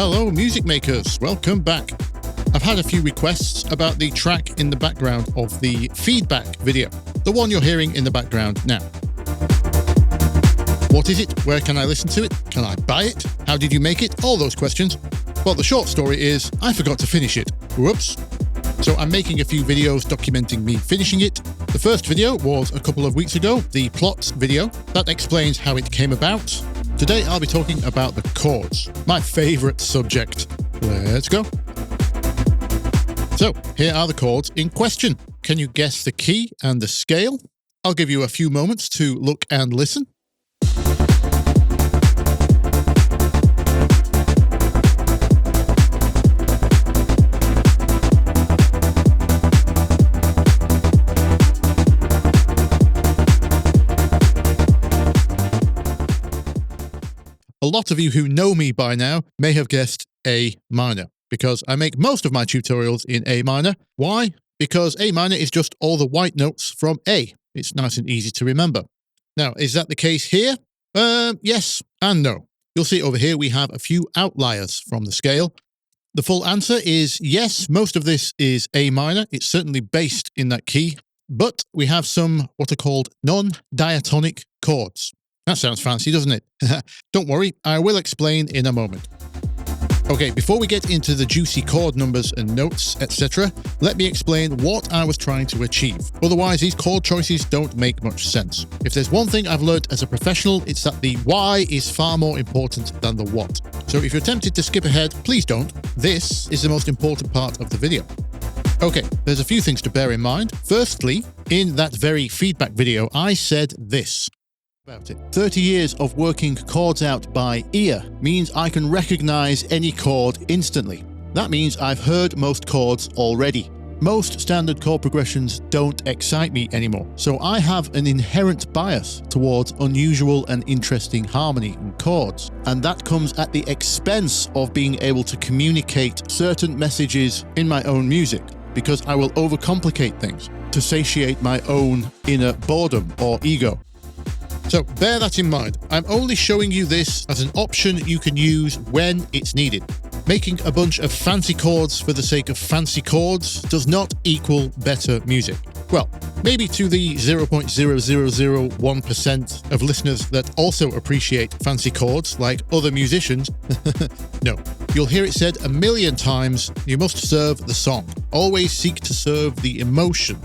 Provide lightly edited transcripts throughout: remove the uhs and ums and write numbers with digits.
Hello music makers, welcome back. I've had a few requests about the track in the background of the feedback video, the one you're hearing in the background now. What is it? Where can I listen to it? Can I buy it? How did you make it? All those questions. Well, the short story is I forgot to finish it. Whoops. So I'm making a few videos documenting me finishing it. The first video was a couple of weeks ago, the plots video. That explains how it came about. Today I'll be talking about the chords, my favorite subject. Let's go. So here are the chords in question. Can you guess the key and the scale? I'll give you a few moments to look and listen. A lot of you who know me by now may have guessed A minor, because I make most of my tutorials in A minor. Why? Because A minor is just all the white notes from A. It's nice and easy to remember. Now, is that the case here? Yes and no. You'll see over here we have a few outliers from the scale. The full answer is yes, most of this is A minor. It's certainly based in that key, but we have some what are called non-diatonic chords. That sounds fancy, doesn't it? Don't worry, I will explain in a moment. Okay, before we get into the juicy chord numbers and notes, etc., let me explain what I was trying to achieve. Otherwise, these chord choices don't make much sense. If there's one thing I've learned as a professional, it's that the why is far more important than the what. So if you're tempted to skip ahead, please don't. This is the most important part of the video. Okay, there's a few things to bear in mind. Firstly, in that very feedback video, I said this about it. 30 years of working chords out by ear means I can recognize any chord instantly. That means I've heard most chords already. Most standard chord progressions don't excite me anymore, so I have an inherent bias towards unusual and interesting harmony in chords, and that comes at the expense of being able to communicate certain messages in my own music, because I will overcomplicate things to satiate my own inner boredom or ego. So bear that in mind. I'm only showing you this as an option you can use when it's needed. Making a bunch of fancy chords for the sake of fancy chords does not equal better music. Well, maybe to the 0.0001% of listeners that also appreciate fancy chords like other musicians. No, you'll hear it said a million times, you must serve the song. Always seek to serve the emotion.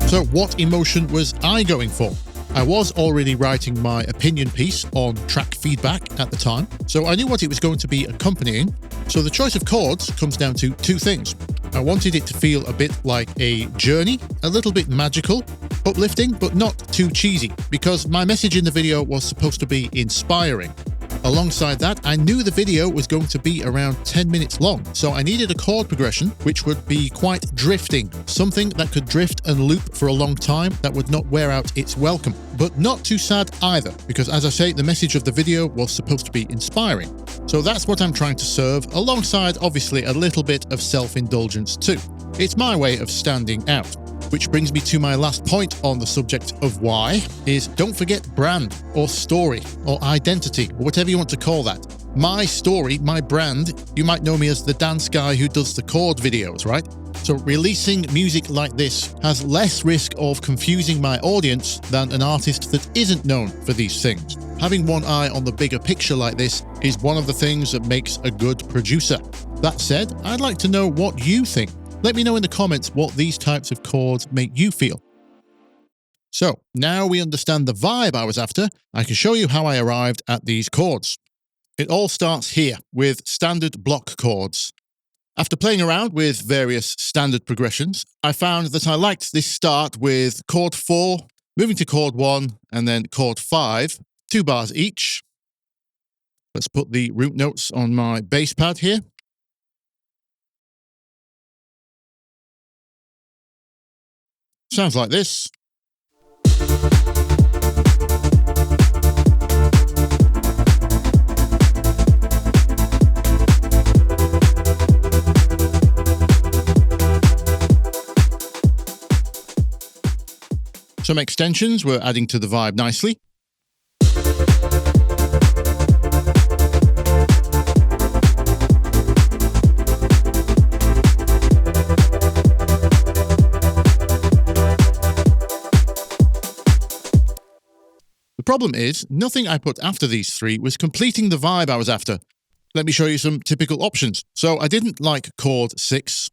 So what emotion was I going for? I was already writing my opinion piece on track feedback at the time, so I knew what it was going to be accompanying. So the choice of chords comes down to two things. I wanted it to feel a bit like a journey, a little bit magical, uplifting, but not too cheesy, because my message in the video was supposed to be inspiring. Alongside that, I knew the video was going to be around 10 minutes long, so I needed a chord progression which would be quite drifting, something that could drift and loop for a long time that would not wear out its welcome, but not too sad either, because as I say, the message of the video was supposed to be inspiring. So that's what I'm trying to serve, alongside obviously a little bit of self-indulgence too. It's my way of standing out. Which brings me to my last point on the subject of why, is don't forget brand, or story, or identity, or whatever you want to call that. My story, my brand, you might know me as the dance guy who does the chord videos, right? So releasing music like this has less risk of confusing my audience than an artist that isn't known for these things. Having one eye on the bigger picture like this is one of the things that makes a good producer. That said, I'd like to know what you think. Let me know in the comments what these types of chords make you feel. So, now we understand the vibe I was after, I can show you how I arrived at these chords. It all starts here, with standard block chords. After playing around with various standard progressions, I found that I liked this start with chord 4, moving to chord 1, and then chord 5, 2 bars each. Let's put the root notes on my bass pad here. Sounds like this. Some extensions were adding to the vibe nicely. problem is, nothing I put after these three was completing the vibe I was after. Let me show you some typical options. So I didn't like chord 6.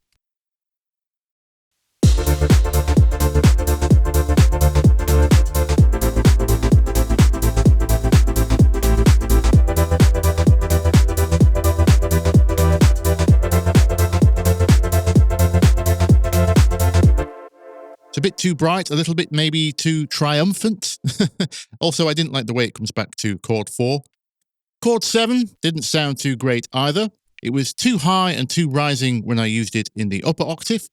It's a bit too bright, a little bit maybe too triumphant. Also, I didn't like the way it comes back to chord 4. Chord 7 didn't sound too great either. It was too high and too rising when I used it in the upper octave.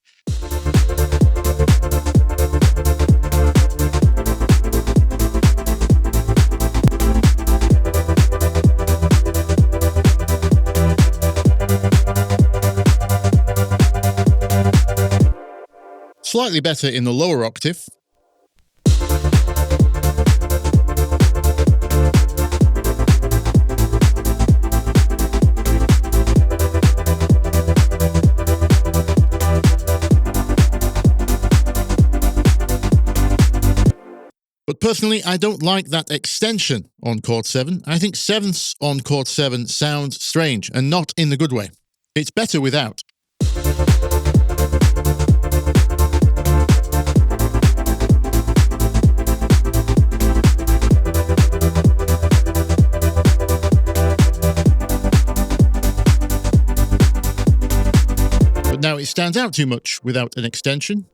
Slightly better in the lower octave. But personally, I don't like that extension on chord 7. I think sevenths on chord 7 sounds strange, and not in the good way. It's better without. But now it stands out too much without an extension.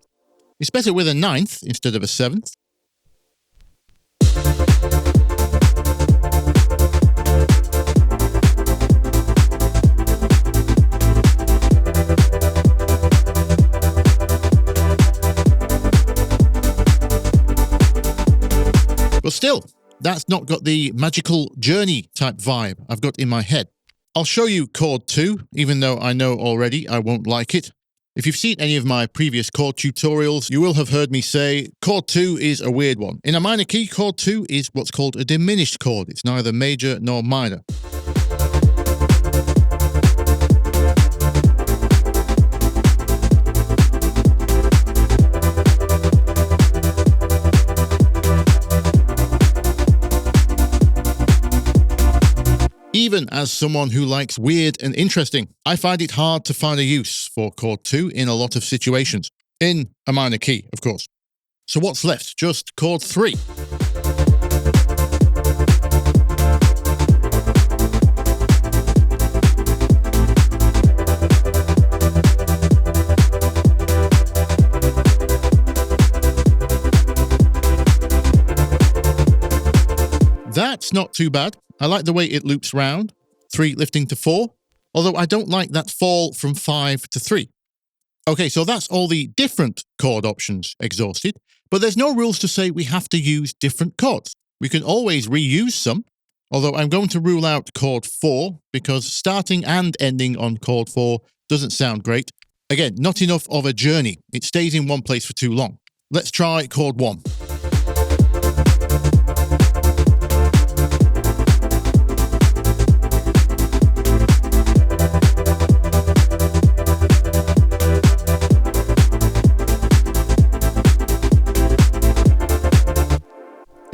It's better with a ninth instead of a seventh. But still, that's not got the magical journey type vibe I've got in my head. I'll show you chord 2, even though I know already I won't like it. If you've seen any of my previous chord tutorials, you will have heard me say chord 2 is a weird one. In a minor key, chord 2 is what's called a diminished chord. It's neither major nor minor. Even as someone who likes weird and interesting, I find it hard to find a use for chord 2 in a lot of situations. In a minor key, of course. So what's left? Just chord 3. That's not too bad. I like the way it loops round, 3 lifting to 4, although I don't like that fall from 5 to 3. Okay, so that's all the different chord options exhausted, but there's no rules to say we have to use different chords. We can always reuse some, although I'm going to rule out chord 4 because starting and ending on chord 4 doesn't sound great. Again, not enough of a journey. It stays in one place for too long. Let's try chord 1.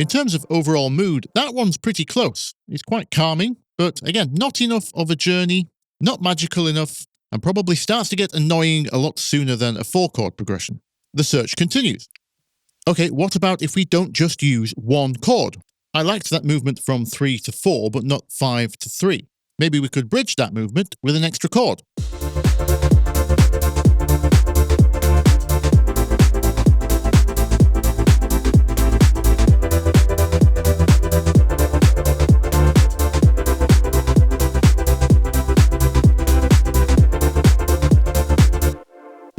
In terms of overall mood, that one's pretty close. It's quite calming, but again, not enough of a journey, not magical enough, and probably starts to get annoying a lot sooner than a 4-chord progression. The search continues. Okay, what about if we don't just use one chord? I liked that movement from 3 to 4, but not 5 to 3. Maybe we could bridge that movement with an extra chord.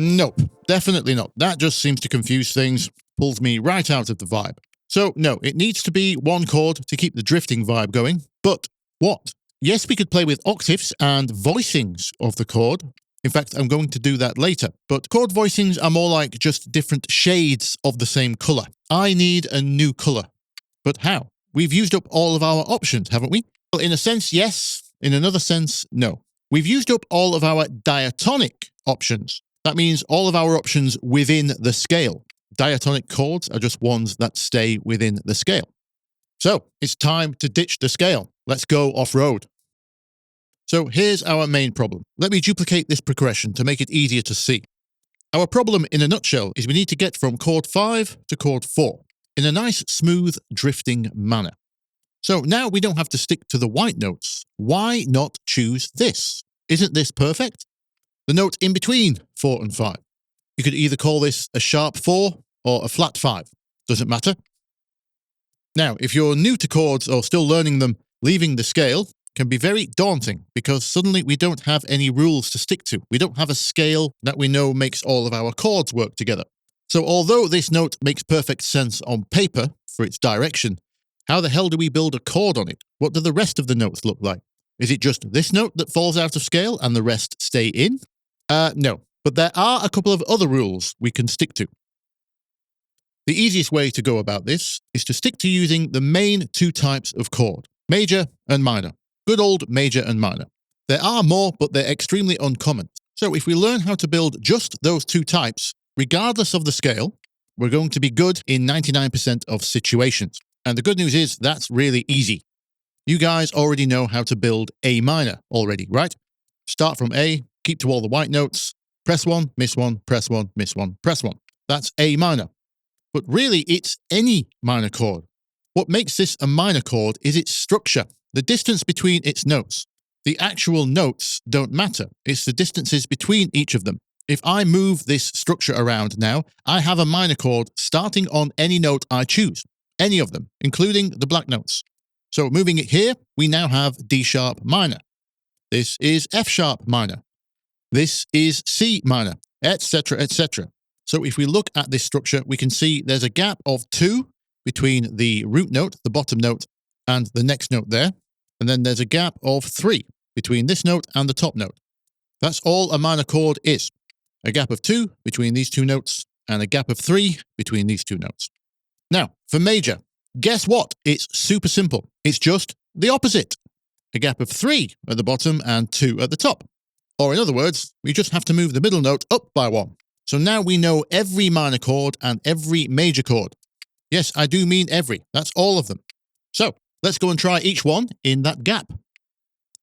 Nope, definitely not. That just seems to confuse things, pulls me right out of the vibe. So no, it needs to be one chord to keep the drifting vibe going. But what? Yes, we could play with octaves and voicings of the chord. In fact, I'm going to do that later. But chord voicings are more like just different shades of the same color. I need a new color. But how? We've used up all of our options, haven't we? Well, in a sense, yes. In another sense, no. We've used up all of our diatonic options. That means all of our options within the scale. Diatonic chords are just ones that stay within the scale. So it's time to ditch the scale. Let's go off-road. So here's our main problem. Let me duplicate this progression to make it easier to see. Our problem in a nutshell is we need to get from chord 5 to chord 4 in a nice, smooth, drifting manner. So now we don't have to stick to the white notes. Why not choose this? Isn't this perfect? The note in between 4 and 5. You could either call this a sharp 4 or a flat 5. Doesn't matter. Now, if you're new to chords or still learning them, leaving the scale can be very daunting because suddenly we don't have any rules to stick to. We don't have a scale that we know makes all of our chords work together. So although this note makes perfect sense on paper for its direction, how the hell do we build a chord on it? What do the rest of the notes look like? Is it just this note that falls out of scale and the rest stay in? No, but there are a couple of other rules we can stick to. The easiest way to go about this is to stick to using the main two types of chord, major and minor. Good old major and minor. There are more, but they're extremely uncommon. So if we learn how to build just those two types, regardless of the scale, we're going to be good in 99% of situations. And the good news is that's really easy. You guys already know how to build A minor already, right? Start from A, keep to all the white notes, press one, miss one, press one, miss one, press one. That's A minor. But really, it's any minor chord. What makes this a minor chord is its structure, the distance between its notes. The actual notes don't matter. It's the distances between each of them. If I move this structure around now, I have a minor chord starting on any note I choose, any of them, including the black notes. So moving it here, we now have D sharp minor. This is F sharp minor. This is C minor, etc., etc. So if we look at this structure, we can see there's a gap of 2 between the root note, the bottom note, and the next note there. And then there's a gap of 3 between this note and the top note. That's all a minor chord is. A gap of 2 between these two notes and a gap of 3 between these two notes. Now, for major, guess what? It's super simple. It's just the opposite. A gap of 3 at the bottom and 2 at the top. Or in other words, we just have to move the middle note up by 1. So now we know every minor chord and every major chord. Yes, I do mean every. That's all of them. So let's go and try each one in that gap.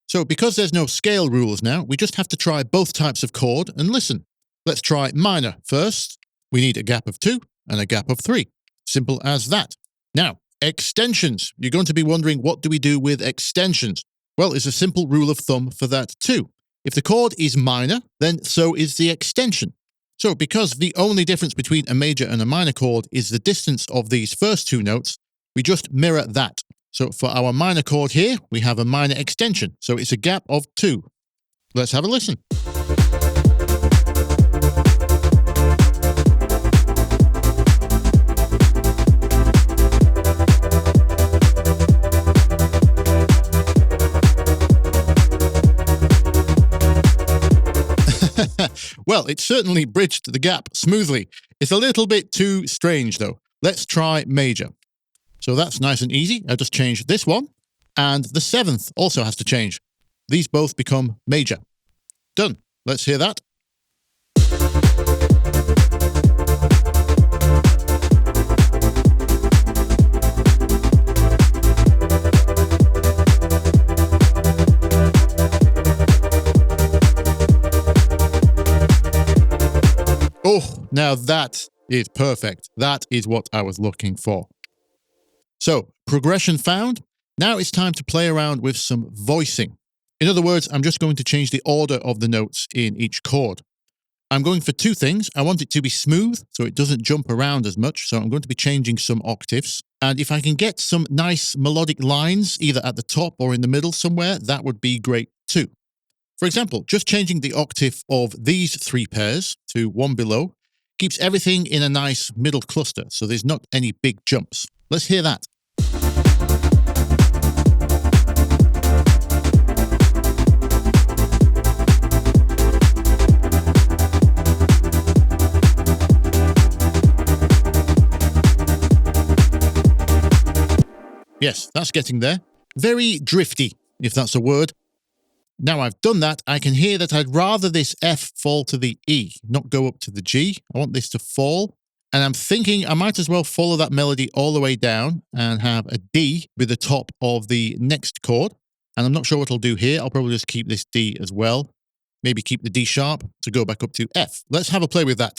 So because there's no scale rules now, we just have to try both types of chord and listen. Let's try minor first. We need a gap of 2 and a gap of 3. Simple as that. Now, extensions. You're going to be wondering, what do we do with extensions? Well, it's a simple rule of thumb for that too. If the chord is minor, then so is the extension. So because the only difference between a major and a minor chord is the distance of these first two notes, we just mirror that. So for our minor chord here, we have a minor extension. So it's a gap of 2. Let's have a listen. Well, it certainly bridged the gap smoothly. It's a little bit too strange, though. Let's try major. So that's nice and easy. I'll just change this one. And the 7th also has to change. These both become major. Done. Let's hear that. Oh, now that is perfect. That is what I was looking for. So, progression found. Now it's time to play around with some voicing. In other words, I'm just going to change the order of the notes in each chord. I'm going for 2 things. I want it to be smooth, so it doesn't jump around as much. So I'm going to be changing some octaves. And if I can get some nice melodic lines, either at the top or in the middle somewhere, that would be great too. For example, just changing the octave of these 3 pairs to 1 below keeps everything in a nice middle cluster, so there's not any big jumps. Let's hear that. Yes, that's getting there. Very drifty, if that's a word. Now I've done that, I can hear that I'd rather this F fall to the E, not go up to the G. I want this to fall And I'm thinking I might as well follow that melody all the way down and have a D with the top of the next chord. And I'm not sure what I'll do here. I'll probably just keep this D as well. Maybe keep the D sharp to go back up to F. Let's have a play with that.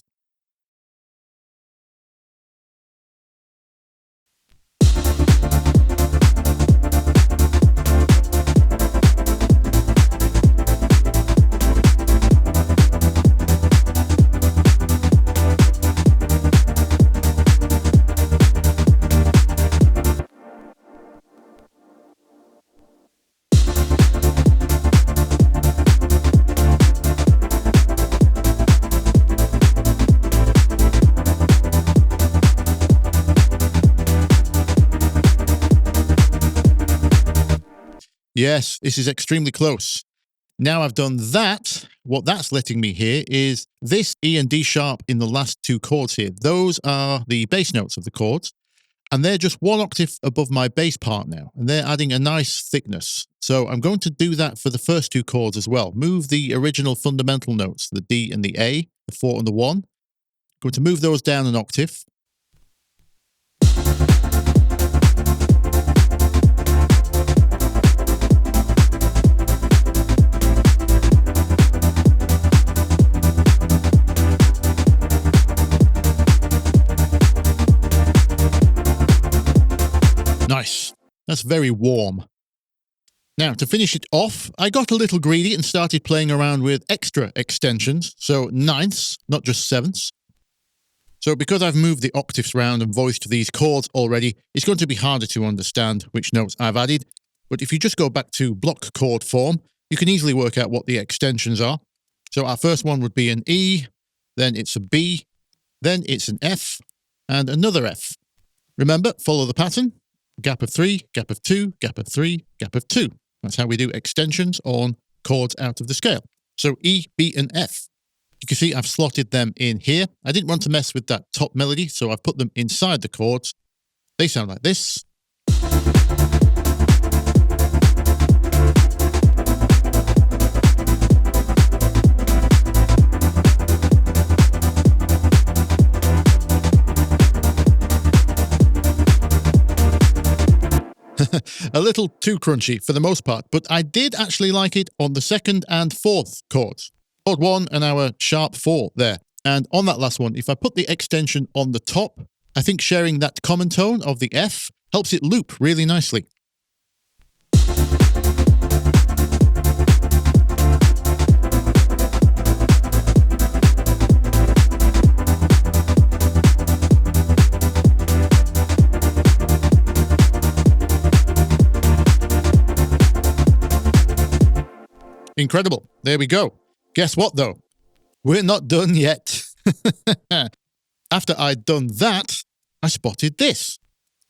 Yes, this is extremely close. Now I've done that, what that's letting me hear is this E and D sharp in the last two chords here. Those are the bass notes of the chords, and they're just one octave above my bass part now, and they're adding a nice thickness. So I'm going to do that for the first two chords as well. Move the original fundamental notes, the D and the A, the 4 and the 1. I'm going to move those down an octave. Nice. That's very warm. Now, to finish it off, I got a little greedy and started playing around with extra extensions, so ninths, not just sevenths. So because I've moved the octaves around and voiced these chords already, it's going to be harder to understand which notes I've added. But if you just go back to block chord form, you can easily work out what the extensions are. So our first one would be an E, then it's a B, then it's an F, and another F. Remember, follow the pattern. Gap of 3, gap of 2, gap of 3, gap of 2. That's how we do extensions on chords out of the scale. So E, B, and F. You can see I've slotted them in here. I didn't want to mess with that top melody, so I've put them inside the chords. They sound like this. A little too crunchy for the most part, but I did actually like it on the second and fourth chords. Chord 1 and our sharp 4 there. And on that last one, if I put the extension on the top, I think sharing that common tone of the F helps it loop really nicely. Incredible. There we go. Guess what, though? We're not done yet. After I'd done that, I spotted this.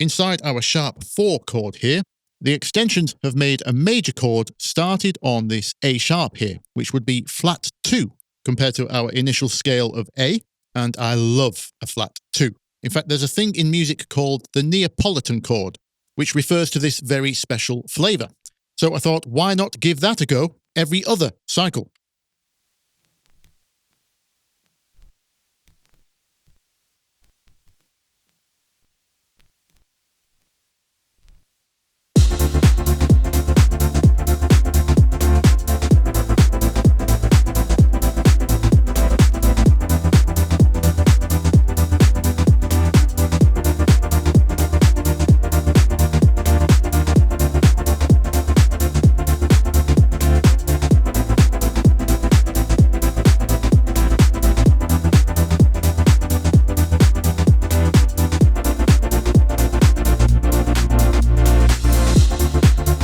Inside our sharp 4 chord here, the extensions have made a major chord started on this A sharp here, which would be flat 2 compared to our initial scale of A, and I love a flat 2. In fact, there's a thing in music called the Neapolitan chord, which refers to this very special flavor. So I thought, why not give that a go every other cycle?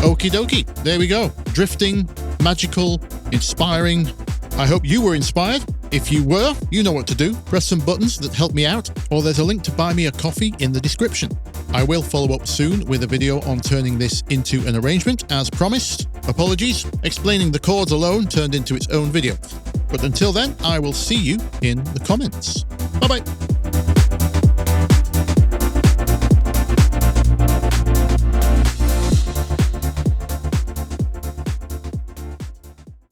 Okie dokie, there we go. Drifting, magical, inspiring. I hope you were inspired. If you were, you know what to do. Press some buttons that help me out, or there's a link to buy me a coffee in the description. I will follow up soon with a video on turning this into an arrangement, as promised. Apologies, explaining the chords alone turned into its own video. But until then, I will see you in the comments. Bye-bye.